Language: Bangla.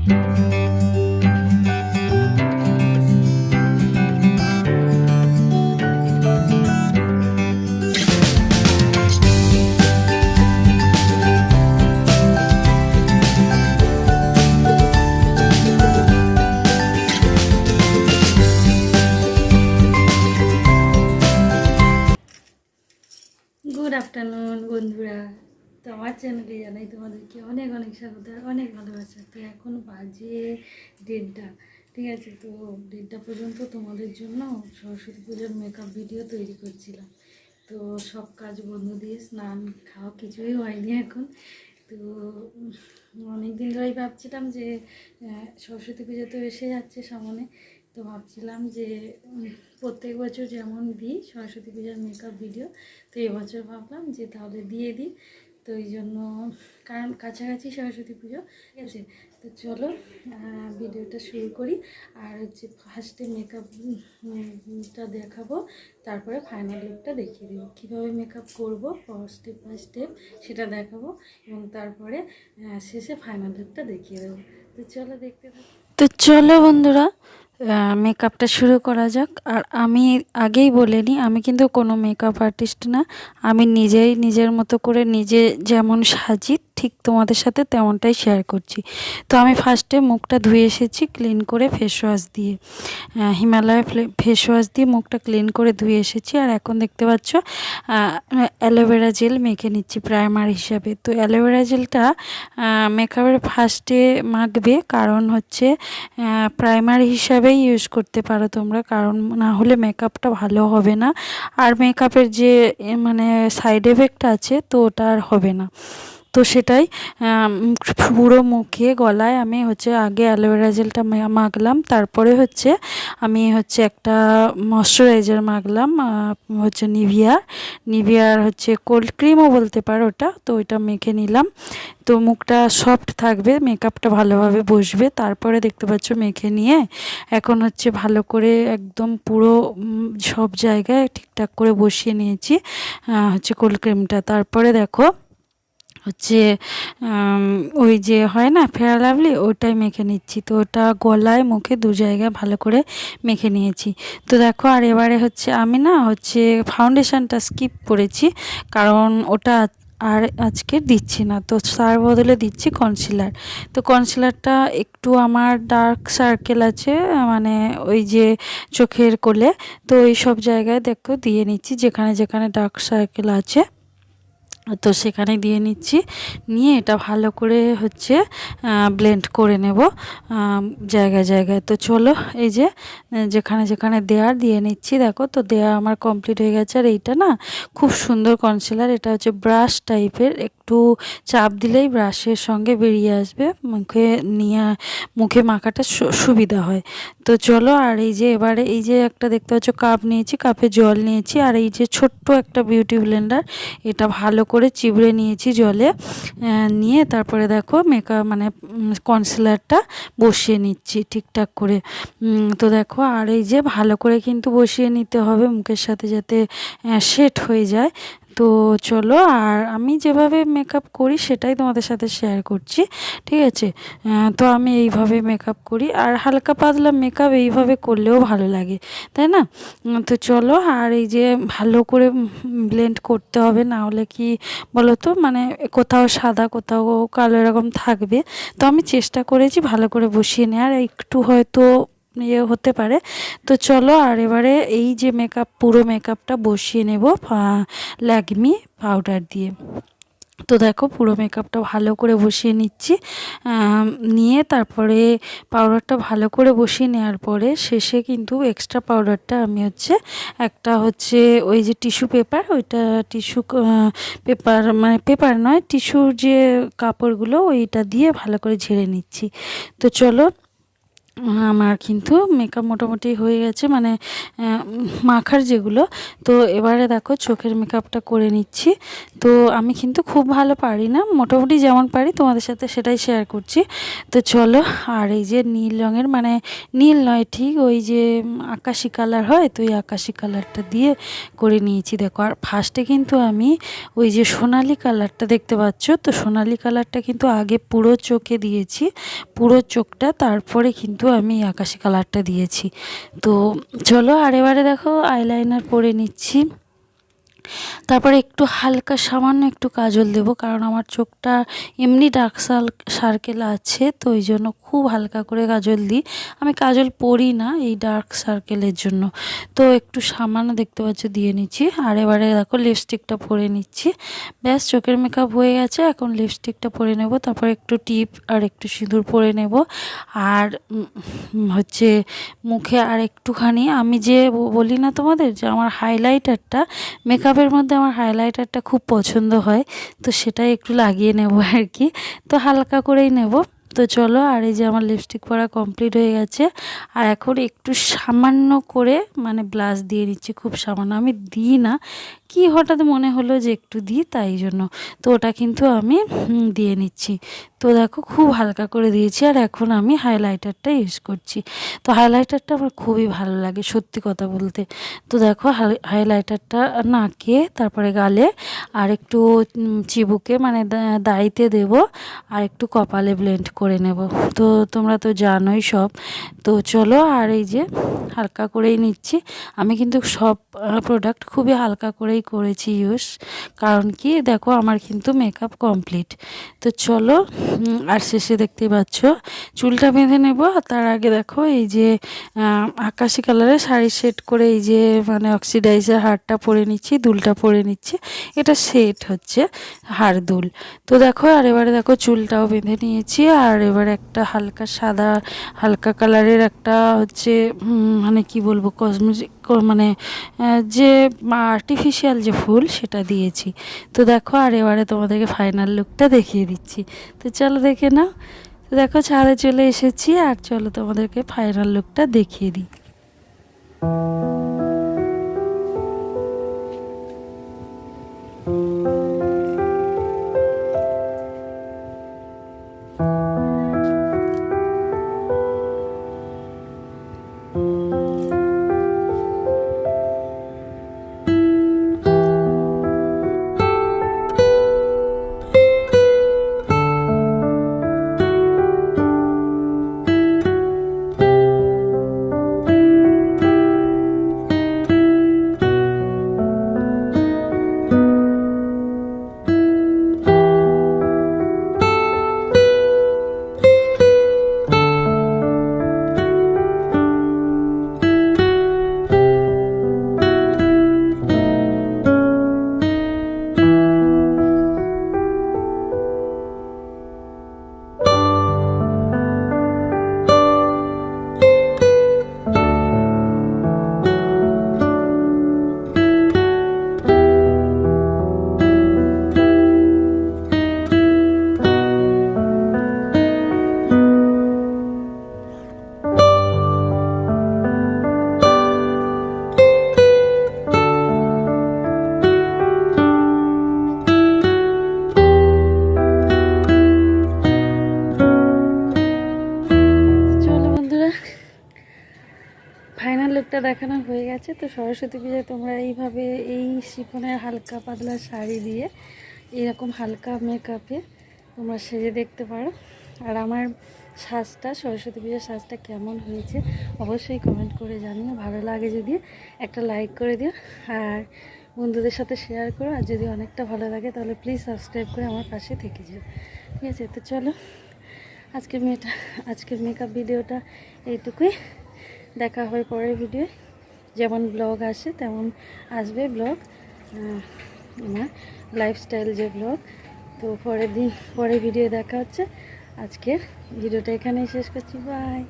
গুড আফটারনুন বন্ধুরা, তো আমার চ্যানেলে জানাই তোমাদেরকে অনেক অনেক স্বাগত আর অনেক ভালোবাসা। তো এখন বাজে 1:30, ঠিক আছে। তো 1:30 পর্যন্ত তোমাদের জন্য সরস্বতী পুজোর মেকআপ ভিডিও তৈরি করছিলাম। তো সব কাজ বন্ধ দিয়ে স্নান খাওয়া কিছুই হয়নি এখন। তো অনেক দিন ধরেই ভাবছিলাম যে সরস্বতী পুজো তো এসে যাচ্ছে সামনে, তো ভাবছিলাম যে প্রত্যেক বছর যেমন দিই সরস্বতী পূজার মেকআপ ভিডিও, তো এবছর ভাবলাম যে তাহলে দিয়ে দিই। তো এই জন্য, কারণ কাছাকাছি সরস্বতী পুজো, ঠিক আছে। তো চলো ভিডিওটা শুরু করি। আর হচ্ছে ফার্স্টে মেকআপটা দেখাবো, তারপরে ফাইনাল লুকটা দেখিয়ে দেবো কীভাবে মেকআপ করবো, স্টেপ বাই স্টেপ সেটা দেখাবো, এবং তারপরে শেষে ফাইনাল লুকটা দেখিয়ে দেবো। তো চলো দেখতে থাকো। তো চলো বন্ধুরা, মেকআপটা শুরু করা যাক। আর আমি আগেই বলে নিই, আমি কিন্তু কোনো মেকআপ আর্টিস্ট না। আমি নিজেই নিজের মতো করে নিজে যেমন সাজি ঠিক তোমাদের সাথে তেমনটাই শেয়ার করছি। তো আমি ফার্স্টে মুখটা ধুয়ে এসেছি ক্লিন করে ফেস ওয়াশ দিয়ে, হিমালয় ফেস ওয়াশ দিয়ে মুখটা ক্লিন করে ধুয়ে এসেছি। আর এখন দেখতে পাচ্ছ অ্যালোভেরা জেল মেখে নিচ্ছি প্রাইমার হিসাবে। তো অ্যালোভেরা জেলটা মেকআপের ফার্স্টে মাখবে, কারণ হচ্ছে প্রাইমার হিসাবেই ইউজ করতে পারো তোমরা, কারণ না হলে মেকআপটা ভালো হবে না। আর মেকআপের যে মানে সাইড এফেক্ট আছে তো ওটা আর হবে না। তো সেটাই পুরো মুখে গলায় আমি হচ্ছে আগে অ্যালোভেরা জেলটা মাখলাম, তারপরে হচ্ছে আমি হচ্ছে একটা ময়শ্চারাইজার মাখলাম, হচ্ছে নিভিয়ার হচ্ছে কোল্ড ক্রিমও বলতে পারো ওটা। তো ওইটা মেখে নিলাম, তো মুখটা সফট থাকবে, মেকআপটা ভালোভাবে বসবে। তারপরে দেখতে পাচ্ছ মেখে নিয়ে এখন হচ্ছে ভালো করে একদম পুরো সব জায়গায় ঠিকঠাক করে বসিয়ে নিয়েছি হচ্ছে কোল্ড ক্রিমটা। তারপরে দেখো হচ্ছে ওই যে হয় না ফেয়ার লাভলি, ওটাই মেখে নিচ্ছি। তো ওটা গলায় মুখে দু জায়গায় ভালো করে মেখে নিয়েছি। তো দেখো, আর এবারে হচ্ছে আমি না হচ্ছে ফাউন্ডেশনটা স্কিপ করেছি, কারণ ওটা আর আজকে দিচ্ছি না। তো তার বদলে দিচ্ছি কনসিলার। তো কনসিলারটা একটু আমার ডার্ক সার্কেল আছে, মানে ওই যে চোখের কোলে, তো ওই সব জায়গায় দেখো দিয়ে নিচ্ছি, যেখানে যেখানে ডার্ক সার্কেল আছে তো সেখানে দিয়ে নিচ্ছি। নিয়ে এটা ভালো করে হচ্ছে ব্লেন্ড করে নেব জায়গায় জায়গায়। তো চলো, এই যে যেখানে যেখানে দেওয়ার দিয়ে নিচ্ছি। দেখো, তো দেওয়া আমার কমপ্লিট হয়ে গেছে। আর এইটা না খুব সুন্দর কনসিলার, এটা হচ্ছে ব্রাশ টাইপের, একটু চাপ দিলেই ব্রাশের সঙ্গে বেরিয়ে আসবে, মুখে মাখাটা সুবিধা হয়। তো চলো, আর এই যে এবারে এই যে একটা দেখতে পাচ্ছ কাপ নিয়েছি, কাপে জল নিয়েছি, আর এই যে ছোট্ট একটা বিউটি ব্লেন্ডার, এটা ভালো করে চিবড়ে নিয়েছি জলে, নিয়ে তারপরে দেখো মেকআপ মানে কনসিলারটা বসিয়ে নিচ্ছি ঠিকঠাক করে। তো দেখো, আর এই যে ভালো করে কিন্তু বসিয়ে নিতে হবে মুখের সাথে, যাতে সেট হয়ে যায়। তো চলো, আর আমি যেভাবে মেকআপ করি সেটাই তোমাদের সাথে শেয়ার করছি, ঠিক আছে। তো আমি এইভাবে মেকআপ করি, আর হালকা পাতলা মেকআপ এইভাবে করলেও ভালো লাগে, তাই না? তো চলো, আর এই যে ভালো করে ব্লেন্ড করতে হবে, না হলে কি বলো তো, মানে কোথাও সাদা কোথাও কালো এরকম থাকবে। তো আমি চেষ্টা করেছি ভালো করে বসিয়ে নেওয়ার, একটু হয়তো ইয়ে হতে পারে। তো চলো, আর এবারে এই যে পুরো মেকআপটা বসিয়ে নেব ল্যাকমি পাউডার দিয়ে। তো দেখো, পুরো মেকআপটা ভালো করে বসিয়ে নিচ্ছি, নিয়ে তারপরে পাউডারটা ভালো করে বসিয়ে নেওয়ার পরে শেষে কিন্তু এক্সট্রা পাউডারটা আমি হচ্ছে একটা হচ্ছে ওই যে টিস্যু পেপার, ওইটা টিস্যু পেপার মানে পেপার নয়, টিস্যুর যে কাপড়গুলো ওইটা দিয়ে ভালো করে ঝেড়ে নিচ্ছি। তো চলো, আমার কিন্তু মেকআপ মোটামুটি হয়ে গেছে, মানে মাখার যেগুলো। তো এবারে দেখো চোখের মেকআপটা করে নিচ্ছি। তো আমি কিন্তু খুব ভালো পারি না, মোটামুটি যেমন পারি তোমাদের সাথে সেটাই শেয়ার করছি। তো চলো, আর এই যে নীল রঙের, মানে নীল নয় ঠিক ওই যে আকাশি কালার হয়, তো ওই আকাশি কালারটা দিয়ে করে নিয়েছি দেখো। আর ফার্স্টে কিন্তু আমি ওই যে সোনালি কালারটা দেখতে পাচ্ছ, তো সোনালি কালারটা কিন্তু আগে পুরো চোখে দিয়েছি, পুরো চোখটা, তারপরে কিন্তু আমি আকাশি কালারটা দিয়েছি। তো চলো, আর এবারে দেখো আইলাইনার পরে নিচ্ছি। তারপরে একটু হালকা সামান্য একটু কাজল দেব, কারণ আমার চোখটা এমনি ডার্ক সার্কেল আছে, তো ওই জন্য খুব হালকা করে কাজল দিই। আমি কাজল পরি না এই ডার্ক সার্কেলের জন্য, তো একটু সামান্য দেখতে পাচ্ছ দিয়ে নিচ্ছি। আর এবারে দেখো লিপস্টিকটা পরে নিচ্ছি। ব্যাস, চোখের মেকআপ হয়ে গেছে, এখন লিপস্টিকটা পরে নেব, তারপর একটু টিপ আর একটু সিঁদুর পরে নেব। আর হচ্ছে মুখে আর একটুখানি, আমি যে বলি না তোমাদের যে আমার হাইলাইটারটা, মেকআপের মধ্যে আমার হাইলাইটারটা খুব পছন্দ হয়, তো সেটাই একটু লাগিয়ে নেব আর কি। তো হালকা করেই নেব। তো চলো, আর এই যে আমার লিপস্টিক পরা কমপ্লিট হয়ে গেছে। আর এখন একটু সামান্য করে মানে ব্লাশ দিয়ে নিচ্ছি, খুব সামান্য, আমি দিই না, কি হঠাৎ মনে হলো যে একটু দিই তাই জন্য। তো ওটা কিন্তু আমি দিয়ে নিচ্ছি। তো দেখো খুব হালকা করে দিয়েছি। আর এখন আমি হাইলাইটারটা ইউজ করছি। তো হাইলাইটারটা আমার খুবই ভালো লাগে সত্যি কথা বলতে। তো দেখো হাইলাইটারটা নাকে, তারপরে গালে, আর একটু চিবুকে মানে দাড়িতে দেব, আর একটু কপালে ব্লেন্ড করে নেব। তো তোমরা তো জানোই সব। তো চলো, আর এই যে হালকা করেই নিচ্ছি। আমি কিন্তু সব প্রোডাক্ট খুবই হালকা করেই করেছি ইউজ, কারণ কি দেখো আমার কিন্তু মেকআপ কমপ্লিট। তো চলো, আর শেষে দেখতে পাচ্ছ চুলটা বেঁধে নেব। তার আগে দেখো এই যে আকাশি কালারের শাড়ি সেট করে এই যে মানে অক্সিডাইজার হারটা পরে নিচ্ছি, দুলটা পরে নিচ্ছি, এটা সেট হচ্ছে হার দুল। তো দেখো, আর এবারে দেখো চুলটাও বেঁধে নিয়েছি। আর এবারে একটা হালকা সাদা হালকা কালারের একটা হচ্ছে মানে কি বলবো কসমেটিক, মানে যে আর্টিফিশিয়াল যে ফুল সেটা দিয়েছি। তো দেখো, আর এবারে তোমাদেরকে ফাইনাল লুকটা দেখিয়ে দিচ্ছি। তো চলো দেখে নাও। তো দেখো ছাদে চলে এসেছি, আর চলো তোমাদেরকে ফাইনাল লুকটা দেখিয়ে দিই। ফাইনাল লুকটা দেখানো হয়ে গেছে। তো সরস্বতী পূজায় তোমরা এইভাবে এই শিফনের হালকা পাতলা শাড়ি দিয়ে এরকম হালকা মেকআপে তোমরা সেজে দেখতে পারো। আর আমার সাজটা, সরস্বতী পূজার সাজটা কেমন হয়েছে অবশ্যই কমেন্ট করে জানিও। ভালো লাগে যদি একটা লাইক করে দিও, আর বন্ধুদের সাথে শেয়ার করো। আর যদি অনেকটা ভালো লাগে তাহলে প্লিজ সাবস্ক্রাইব করে আমার পাশে থেকে যাও, ঠিক আছে? তো চলো, আজকের মেকআপ ভিডিওটা এইটুকুই। দেখা হয় পরের ভিডিও, যেমন ব্লগ আসে তেমন আসবে ব্লগ, আমার লাইফস্টাইল যে ব্লগ। তো পরের ভিডিও দেখা হচ্ছে। আজকের ভিডিওটা এখানেই শেষ করছি, বাই।